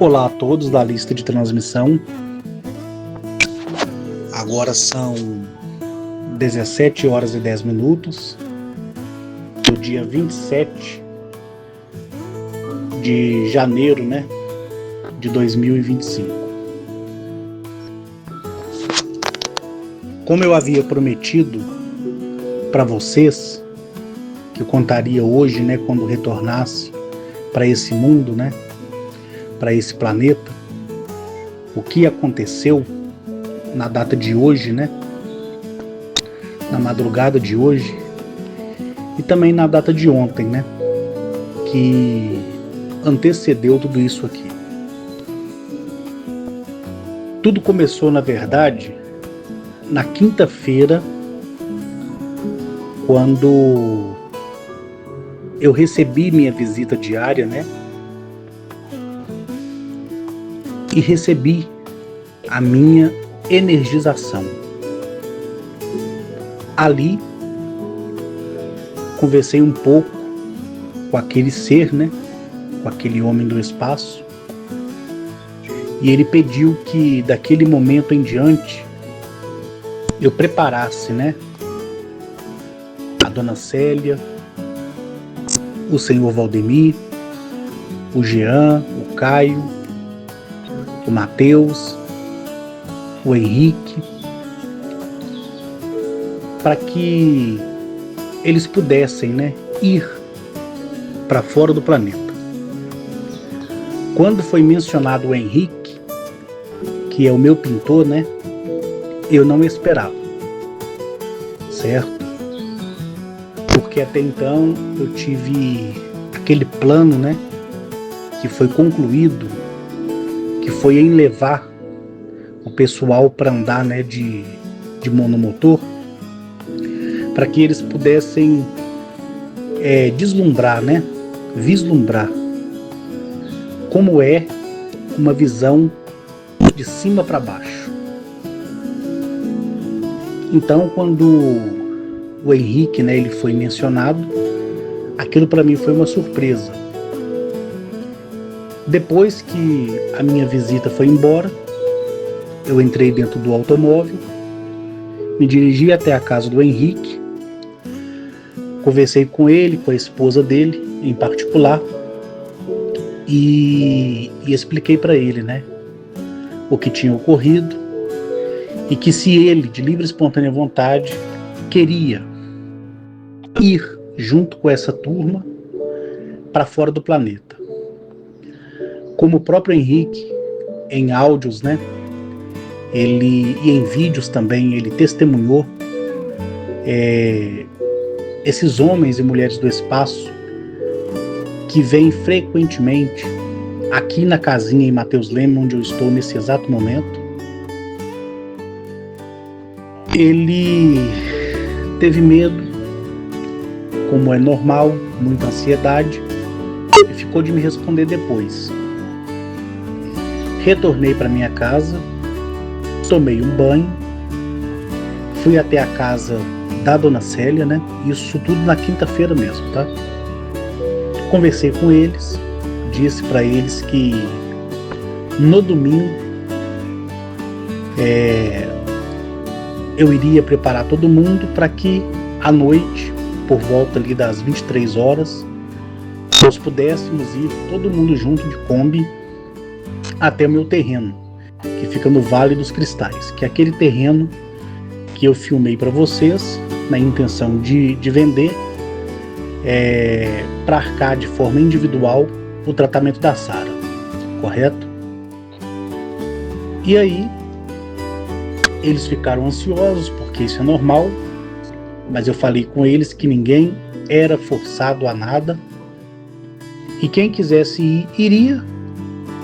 Olá a todos da lista de transmissão. Agora são 17 horas e 10 minutos do dia 27 de janeiro, de 2025. Como eu havia prometido para vocês que eu contaria hoje, quando retornasse para esse mundo, para esse planeta, o que aconteceu na data de hoje, na madrugada de hoje e também na data de ontem, que antecedeu tudo isso aqui. Tudo começou, na verdade, na quinta-feira, quando eu recebi minha visita diária, e recebi a minha energização. Ali, conversei um pouco com aquele ser, com aquele homem do espaço, e ele pediu que daquele momento em diante eu preparasse, a Dona Célia, o senhor Valdemir, o Jean, o Caio, o Matheus, o Henrique, para que eles pudessem, ir para fora do planeta. Quando foi mencionado o Henrique, que é o meu pintor, eu não esperava, certo? Porque até então eu tive aquele plano, que foi concluído, que foi em levar o pessoal para andar, de monomotor, para que eles pudessem vislumbrar como é uma visão de cima para baixo. Então, quando o Henrique, ele foi mencionado, aquilo para mim foi uma surpresa. Depois que a minha visita foi embora, eu entrei dentro do automóvel, me dirigi até a casa do Henrique, conversei com ele, com a esposa dele em particular, e expliquei para ele, o que tinha ocorrido, e que se ele, de livre e espontânea vontade, queria ir junto com essa turma para fora do planeta. Como o próprio Henrique, em áudios, ele, e em vídeos também, ele testemunhou esses homens e mulheres do espaço que vêm frequentemente aqui na casinha em Matheus Leme, onde eu estou nesse exato momento. Ele teve medo, como é normal, muita ansiedade, e ficou de me responder depois. Retornei para minha casa, tomei um banho, fui até a casa da Dona Célia, isso tudo na quinta-feira mesmo, tá? Conversei com eles, disse para eles que no domingo eu iria preparar todo mundo para que à noite, por volta ali das 23 horas, nós pudéssemos ir todo mundo junto de Kombi até o meu terreno, que fica no Vale dos Cristais, que é aquele terreno que eu filmei para vocês na intenção de vender para arcar de forma individual o tratamento da Sara, correto? E aí eles ficaram ansiosos, porque isso é normal, mas eu falei com eles que ninguém era forçado a nada, e quem quisesse ir, iria,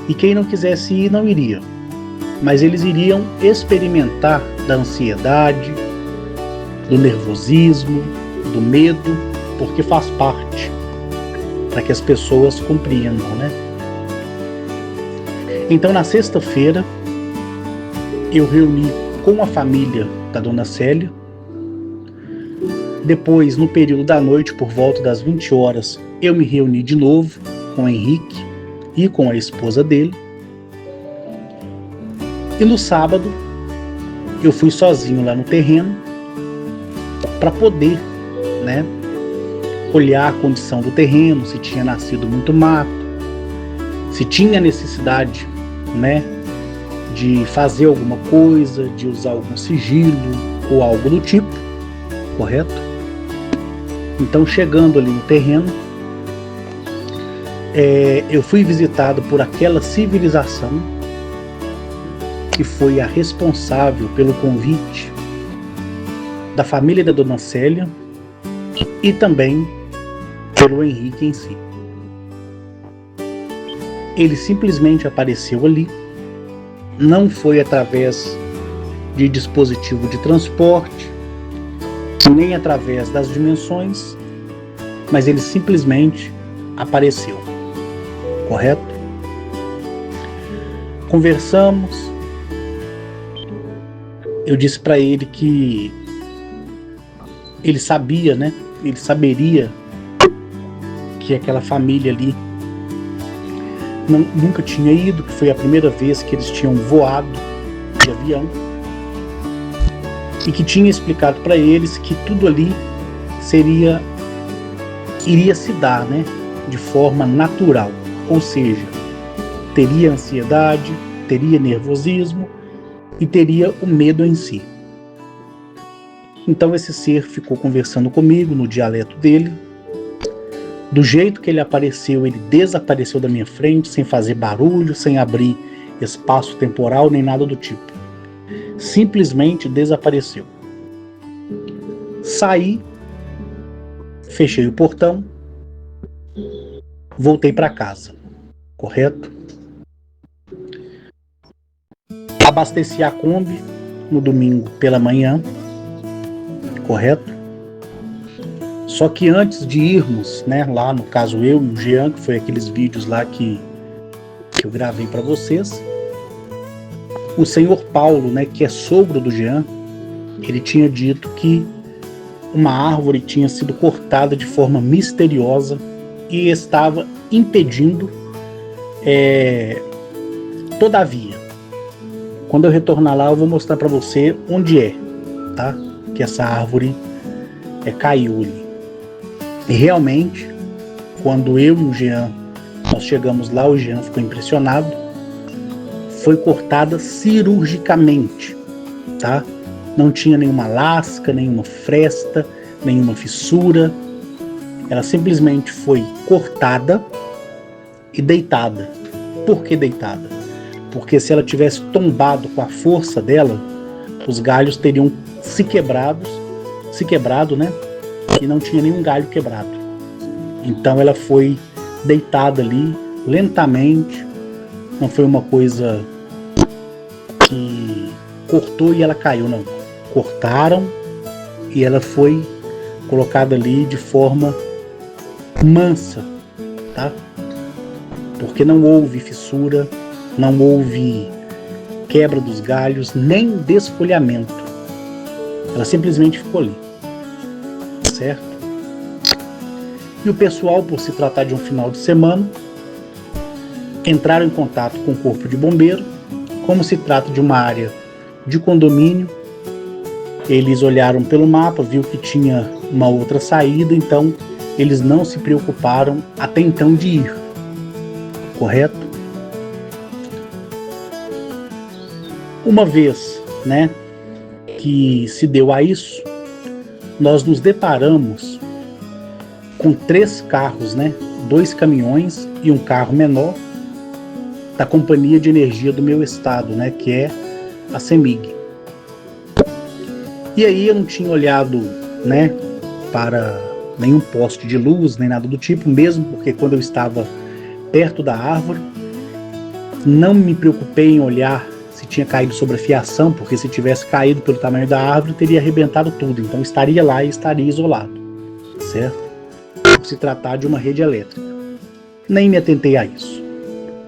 e quem não quisesse ir, não iria. Mas eles iriam experimentar da ansiedade, do nervosismo, do medo, porque faz parte, para que as pessoas compreendam, Então, na sexta-feira, eu reuni com a família da Dona Célia. Depois, no período da noite, por volta das 20 horas, eu me reuni de novo com o Henrique e com a esposa dele. E no sábado eu fui sozinho lá no terreno para poder, né, olhar a condição do terreno, se tinha nascido muito mato, se tinha necessidade, né, de fazer alguma coisa, de usar algum sigilo ou algo do tipo, correto? Então, chegando ali no terreno, eu fui visitado por aquela civilização que foi a responsável pelo convite da família da Dona Célia e também pelo Henrique em si. Ele simplesmente apareceu ali, não foi através de dispositivo de transporte, nem através das dimensões, mas ele simplesmente apareceu, correto? Conversamos, eu disse para ele que ele sabia, né? Ele saberia que aquela família ali nunca tinha ido, que foi a primeira vez que eles tinham voado de avião, e que tinha explicado para eles que tudo ali iria se dar, né, de forma natural, ou seja, teria ansiedade, teria nervosismo e teria o medo em si. Então esse ser ficou conversando comigo no dialeto dele. Do jeito que ele apareceu, ele desapareceu da minha frente, sem fazer barulho, sem abrir espaço temporal, nem nada do tipo. Simplesmente desapareceu. Saí, fechei o portão, voltei para casa, correto? Abasteci a Kombi no domingo pela manhã, correto? Só que antes de irmos, né, lá no caso eu e o Jean, que foi aqueles vídeos lá que eu gravei para vocês, o senhor Paulo, né, que é sogro do Jean, ele tinha dito que uma árvore tinha sido cortada de forma misteriosa e estava impedindo toda a via. Quando eu retornar lá, eu vou mostrar para você onde é, tá? Que essa árvore caiu ali. E realmente, quando eu e o Jean, nós chegamos lá, o Jean ficou impressionado, foi cortada cirurgicamente, tá? Não tinha nenhuma lasca, nenhuma fresta, nenhuma fissura. Ela simplesmente foi cortada e deitada. Por que deitada? Porque se ela tivesse tombado com a força dela, os galhos teriam se quebrado, né? E não tinha nenhum galho quebrado. Então ela foi deitada ali lentamente, não foi uma coisa que cortou e ela caiu, não. Cortaram e ela foi colocada ali de forma mansa, tá? Porque não houve fissura, não houve quebra dos galhos, nem desfolhamento. Ela simplesmente ficou ali. Certo? E o pessoal, por se tratar de um final de semana, entraram em contato com o corpo de bombeiro. Como se trata de uma área de condomínio, eles olharam pelo mapa, viu que tinha uma outra saída, então eles não se preocuparam até então de ir, correto? Uma vez, né, que se deu a isso, nós nos deparamos com 3 carros, né? 2 caminhões e um carro menor da Companhia de Energia do meu estado, né? Que é a CEMIG. E aí eu não tinha olhado, né, para nenhum poste de luz, nem nada do tipo, mesmo porque quando eu estava perto da árvore, não me preocupei em olhar se tinha caído sobre a fiação, porque se tivesse caído pelo tamanho da árvore, teria arrebentado tudo, então estaria lá e estaria isolado, certo? Por se tratar de uma rede elétrica. Nem me atentei a isso.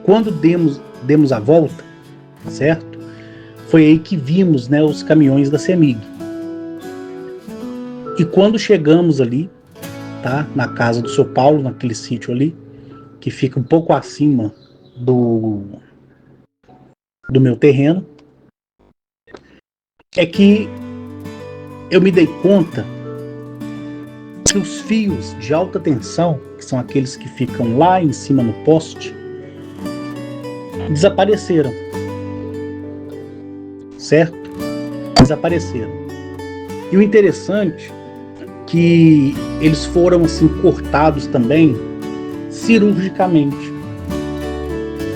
Quando demos a volta, certo? Foi aí que vimos, né, os caminhões da CEMIG. E quando chegamos ali, tá, na casa do seu Paulo, naquele sítio ali, que fica um pouco acima do meu terreno, é que eu me dei conta que os fios de alta tensão, que são aqueles que ficam lá em cima no poste, desapareceram. Certo? Desapareceram. E o interessante é que eles foram assim cortados também cirurgicamente.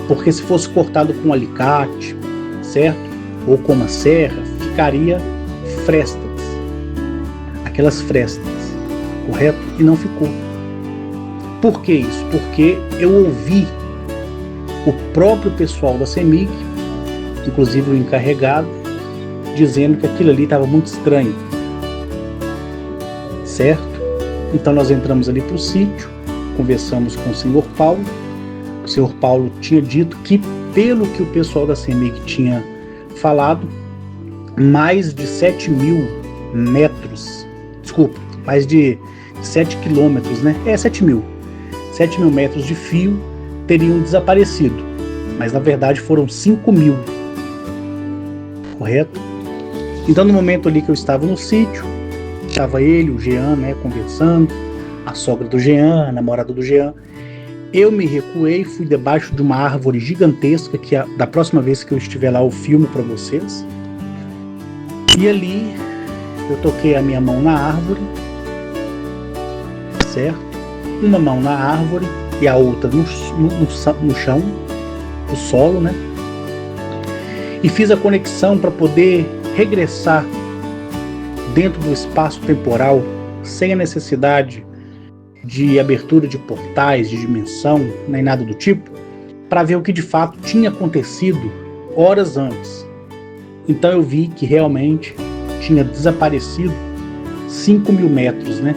Porque se fosse cortado com um alicate, certo? Ou com uma serra, ficaria frestas. Aquelas frestas, correto? E não ficou. Por que isso? Porque eu ouvi o próprio pessoal da CEMIG, inclusive o encarregado, dizendo que aquilo ali estava muito estranho. Certo? Então nós entramos ali para o sítio, conversamos com o senhor Paulo. O senhor Paulo tinha dito que, pelo que o pessoal da CEMIG tinha falado, mais de 7.000 metros, desculpa, mais de 7 quilômetros, né? 7.000 metros de fio teriam desaparecido, mas na verdade foram 5.000, correto? Então no momento ali que eu estava no sítio, estava ele, o Jean, né, conversando, a sogra do Jean, a namorada do Jean. Eu me recuei, fui debaixo de uma árvore gigantesca, que da próxima vez que eu estiver lá eu filmo para vocês. E ali eu toquei a minha mão na árvore, certo? Uma mão na árvore e a outra no chão, no solo, né? E fiz a conexão para poder regressar dentro do espaço temporal, sem a necessidade de abertura de portais, de dimensão, nem nada do tipo, para ver o que de fato tinha acontecido horas antes. Então eu vi que realmente tinha desaparecido 5.000 metros, né,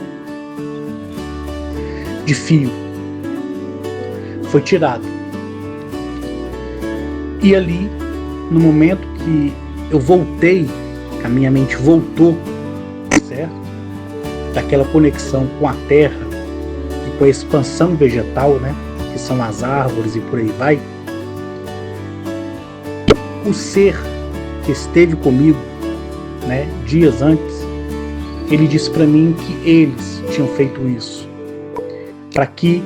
de fio. Foi tirado. E ali, no momento que eu voltei, que a minha mente voltou, certo? Daquela conexão com a terra, com a expansão vegetal, né, que são as árvores e por aí vai, o ser que esteve comigo, né, dias antes, ele disse para mim que eles tinham feito isso para que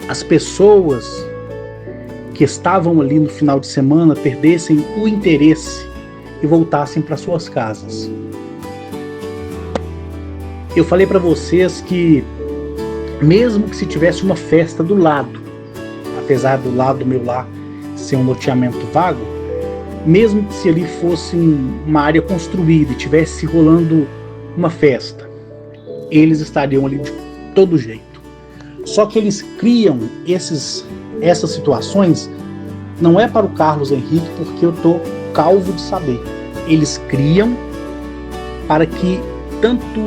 as pessoas que estavam ali no final de semana perdessem o interesse e voltassem para suas casas. Eu falei para vocês que mesmo que se tivesse uma festa do lado, apesar do lado do meu lar ser um loteamento vago, mesmo que se ali fosse uma área construída e tivesse rolando uma festa, eles estariam ali de todo jeito. Só que eles criam essas situações, não é para o Carlos Henrique, porque eu estou calvo de saber. Eles criam para que tanto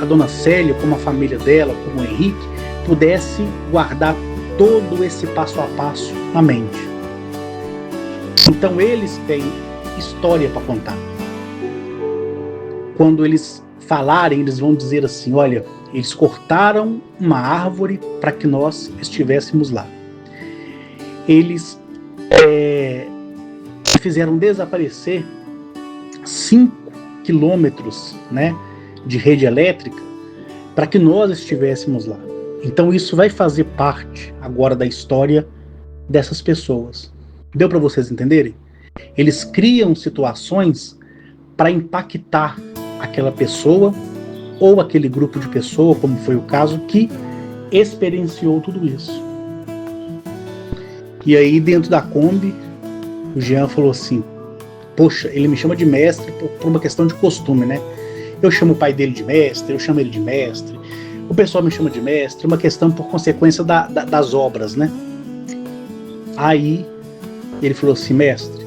a dona Célia, como a família dela, como o Henrique, pudesse guardar todo esse passo a passo na mente. Então eles têm história para contar. Quando eles falarem, eles vão dizer assim: olha, eles cortaram uma árvore para que nós estivéssemos lá. Eles fizeram desaparecer 5 quilômetros, né, de rede elétrica para que nós estivéssemos lá. Então isso vai fazer parte agora da história dessas pessoas. Deu para vocês entenderem? Eles criam situações para impactar aquela pessoa ou aquele grupo de pessoas, como foi o caso, que experienciou tudo isso. E aí dentro da Kombi, o Jean falou assim: poxa, ele me chama de mestre por uma questão de costume, né? Eu chamo o pai dele de mestre, eu chamo ele de mestre, o pessoal me chama de mestre, uma questão por consequência das obras, né? Aí ele falou assim: mestre,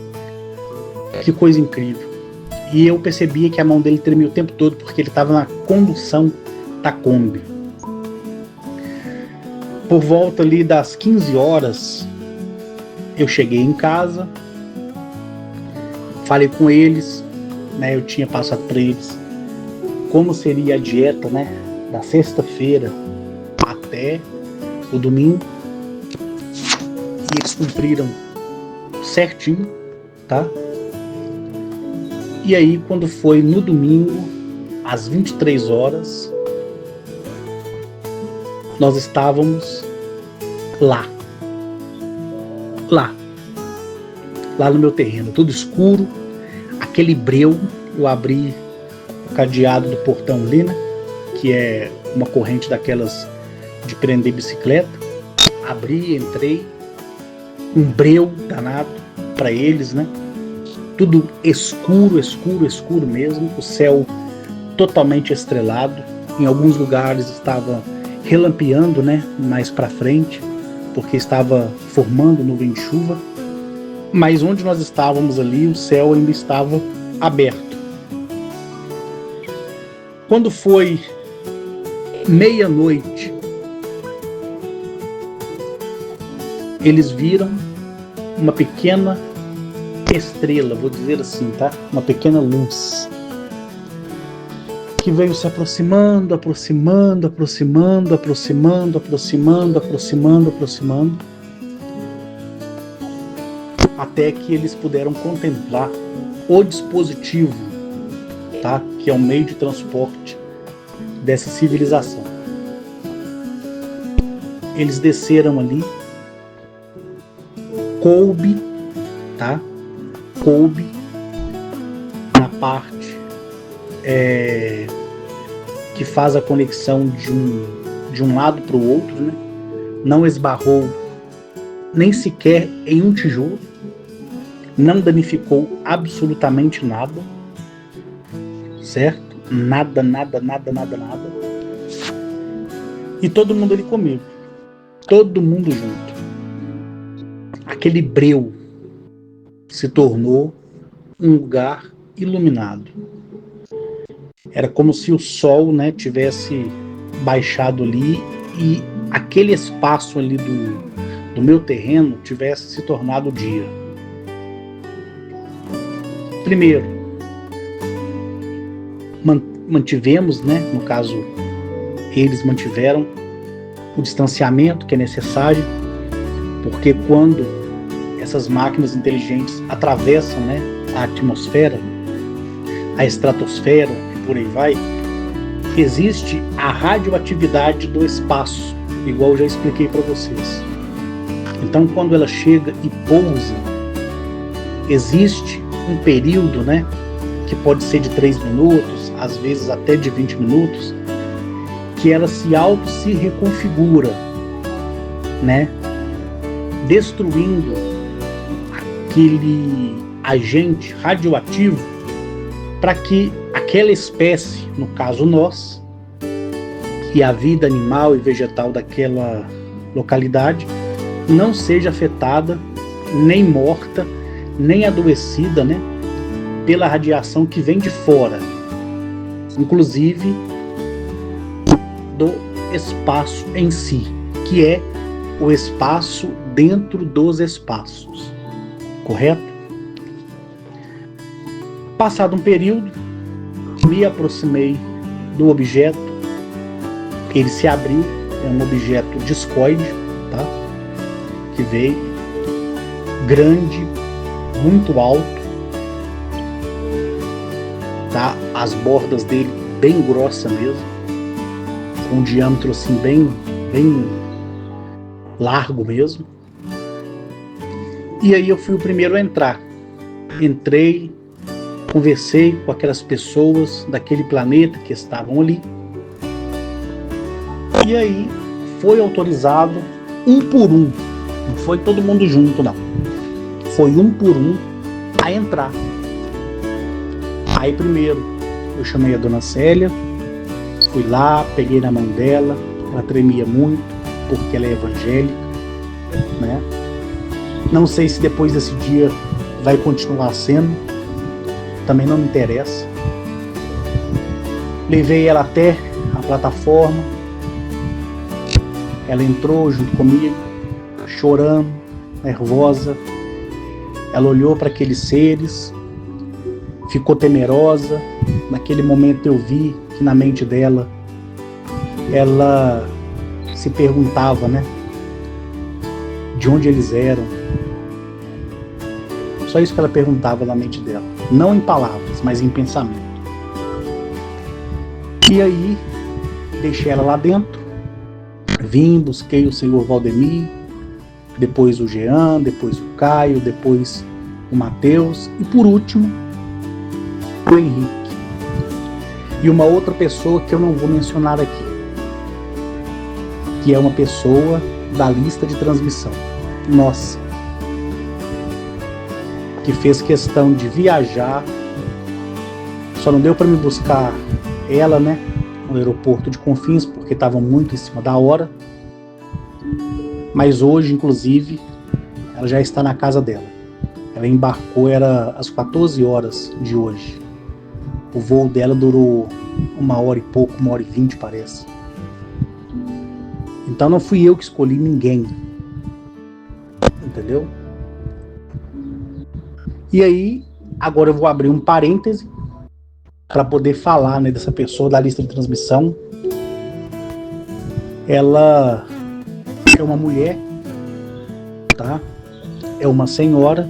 que coisa incrível. E eu percebia que a mão dele tremia o tempo todo, porque ele estava na condução da Kombi. Por volta ali das 15 horas, eu cheguei em casa, falei com eles, né? Eu tinha passado para eles como seria a dieta, né, da sexta-feira até o domingo, e eles cumpriram certinho, tá? E aí, quando foi no domingo, às 23 horas, nós estávamos lá no meu terreno, tudo escuro, aquele breu. Eu abri o cadeado do portão ali, né, que é uma corrente daquelas de prender bicicleta. Abri, entrei, um breu danado para eles, né, tudo escuro, escuro, escuro mesmo, o céu totalmente estrelado. Em alguns lugares estava relampeando, né, mais para frente, porque estava formando nuvem de chuva. Mas onde nós estávamos ali, o céu ainda estava aberto. Quando foi meia-noite, eles viram uma pequena estrela, vou dizer assim, tá? Uma pequena luz que veio se aproximando, aproximando, aproximando, aproximando, aproximando, aproximando, aproximando, até que eles puderam contemplar o dispositivo, tá? Que é um meio de transporte dessa civilização. Eles desceram ali, coube, tá? Coube na parte que faz a conexão de um lado para o outro, né? Não esbarrou nem sequer em um tijolo, não danificou absolutamente nada, certo? Nada, nada, nada, nada, nada. E todo mundo ali comigo, todo mundo junto. Aquele breu se tornou um lugar iluminado. Era como se o sol, né, tivesse baixado ali e aquele espaço ali do meu terreno tivesse se tornado dia. Primeiro, mantivemos, né, no caso, eles mantiveram o distanciamento que é necessário, porque quando essas máquinas inteligentes atravessam, né, a atmosfera, a estratosfera e por aí vai, existe a radioatividade do espaço, igual eu já expliquei para vocês. Então, quando ela chega e pousa, existe um período, né, que pode ser de 3 minutos, às vezes até de 20 minutos, que ela se reconfigura, né, destruindo aquele agente radioativo para que aquela espécie, no caso nós, e a vida animal e vegetal daquela localidade, não seja afetada, nem morta, nem adoecida, né, pela radiação que vem de fora, inclusive do espaço em si, que é o espaço dentro dos espaços, correto? Passado um período, me aproximei do objeto, ele se abriu, é um objeto discoide, tá? Que veio grande, muito alto, tá? As bordas dele bem grossa mesmo, com um diâmetro assim bem largo mesmo. E aí eu fui o primeiro a entrar. Entrei, conversei com aquelas pessoas daquele planeta que estavam ali. E aí foi autorizado um por um. Não foi todo mundo junto, não. Foi um por um a entrar. Aí primeiro eu chamei a dona Célia, fui lá, peguei na mão dela, ela tremia muito, porque ela é evangélica, né? Não sei se depois desse dia vai continuar sendo, também não me interessa. Levei ela até a plataforma, ela entrou junto comigo, chorando, nervosa. Ela olhou para aqueles seres, ficou temerosa. Naquele momento eu vi que na mente dela, ela se perguntava, né, de onde eles eram, Só isso que ela perguntava na mente dela. Não em palavras, mas em pensamento. E aí, deixei ela lá dentro. Vim, busquei o senhor Valdemir, depois o Jean, depois o Caio, depois o Matheus e por último o Henrique. E uma outra pessoa que eu não vou mencionar aqui, que é uma pessoa da lista de transmissão. Nossa, que fez questão de viajar. Só não deu para me buscar ela, né, no aeroporto de Confins, porque estava muito em cima da hora. Mas hoje, inclusive, ela já está na casa dela. Ela embarcou, era às 14 horas de hoje. O voo dela durou 1h e pouco, 1h20 parece. Então não fui eu que escolhi ninguém. Entendeu? E aí, agora eu vou abrir um parêntese para poder falar, né, dessa pessoa da lista de transmissão. Ela é uma mulher, tá? É uma senhora.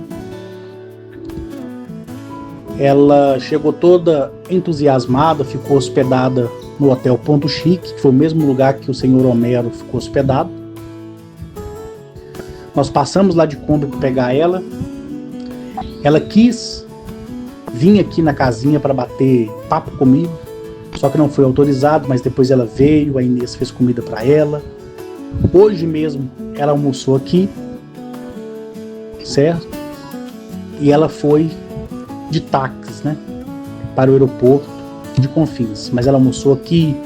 Ela chegou toda entusiasmada, ficou hospedada no Hotel Ponto Chique, que foi o mesmo lugar que o senhor Homero ficou hospedado. Nós passamos lá de Kombi para pegar ela. Ela quis vir aqui na casinha para bater papo comigo, só que não foi autorizado, mas depois ela veio, a Inês fez comida para ela. Hoje mesmo ela almoçou aqui, certo? E ela foi de táxi, né, para o aeroporto de Confins. Mas ela almoçou aqui,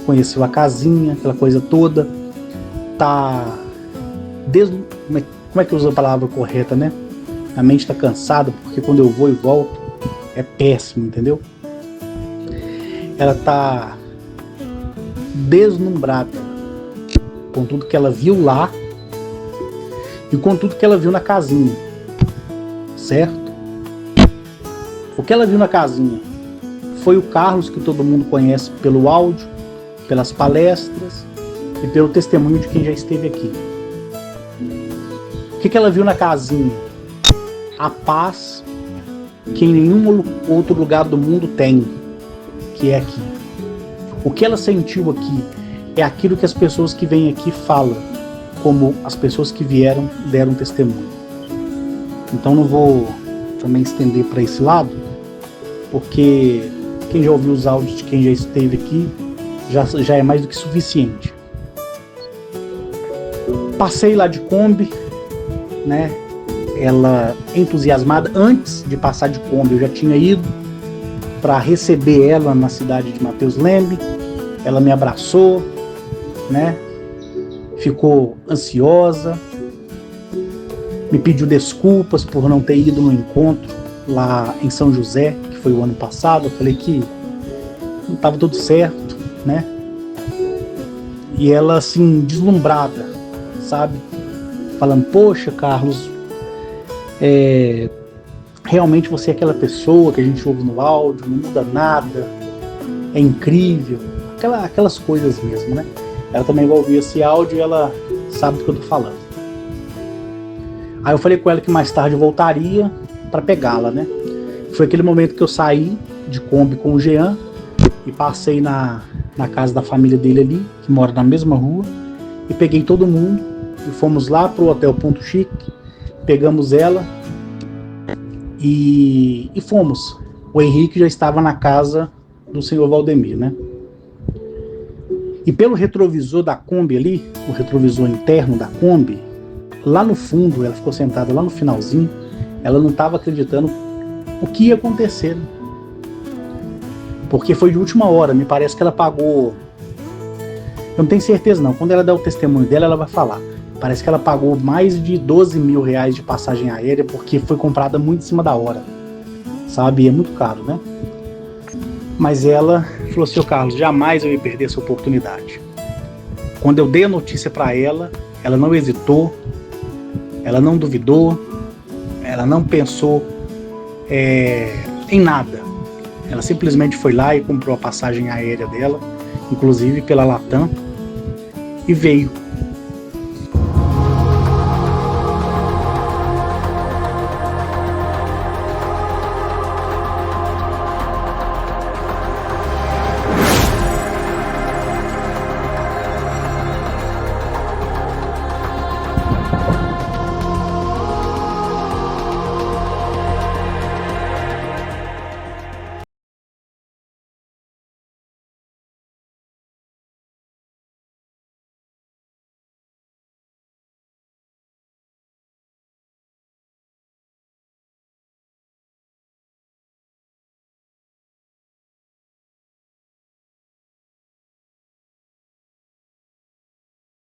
conheceu a casinha, aquela coisa toda. Tá como é que usa a palavra correta, né? A mente tá cansada, porque quando eu vou e volto é péssimo, entendeu? Ela tá deslumbrada com tudo que ela viu lá e com tudo que ela viu na casinha, certo? O que ela viu na casinha foi o Carlos, que todo mundo conhece pelo áudio, pelas palestras e pelo testemunho de quem já esteve aqui. O que ela viu na casinha? A paz que em nenhum outro lugar do mundo tem, que é aqui. O que ela sentiu aqui é aquilo que as pessoas que vêm aqui falam, como as pessoas que vieram deram testemunho. Então não vou também estender para esse lado, porque quem já ouviu os áudios de quem já esteve aqui já é mais do que suficiente. Passei lá de Kombi, né? Ela entusiasmada. Antes de passar de Kombi, eu já tinha ido para receber ela na cidade de Matheus Lembe. Ela me abraçou, né? Ficou ansiosa, me pediu desculpas por não ter ido no encontro lá em São José, que foi o ano passado. Eu falei que não estava tudo certo, né? E ela assim, deslumbrada, sabe? Falando, poxa, Carlos, realmente você é aquela pessoa que a gente ouve no áudio, não muda nada, é incrível, aquelas coisas mesmo, né? Ela também vai ouvir esse áudio e ela sabe do que eu tô falando. Aí eu falei com ela que mais tarde eu voltaria para pegá-la, né? Foi aquele momento que eu saí de Kombi com o Jean e passei na casa da família dele ali, que mora na mesma rua, e peguei todo mundo e fomos lá pro Hotel Ponto Chique, pegamos ela e fomos. O Henrique já estava na casa do senhor Valdemir, né? E pelo retrovisor da Kombi ali, o retrovisor interno da Kombi, lá no fundo, ela ficou sentada lá no finalzinho, ela não estava acreditando o que ia acontecer, né? Porque foi de última hora, me parece que ela pagou, eu não tenho certeza não, quando ela der o testemunho dela, ela vai falar. Parece que ela pagou mais de 12 mil reais de passagem aérea, porque foi comprada muito em cima da hora, sabe? É muito caro, né? Mas ela falou, seu Carlos, jamais eu ia perder essa oportunidade. Quando eu dei a notícia para ela, ela não hesitou, ela não duvidou, ela não pensou em nada. Ela simplesmente foi lá e comprou a passagem aérea dela, inclusive pela Latam, e veio.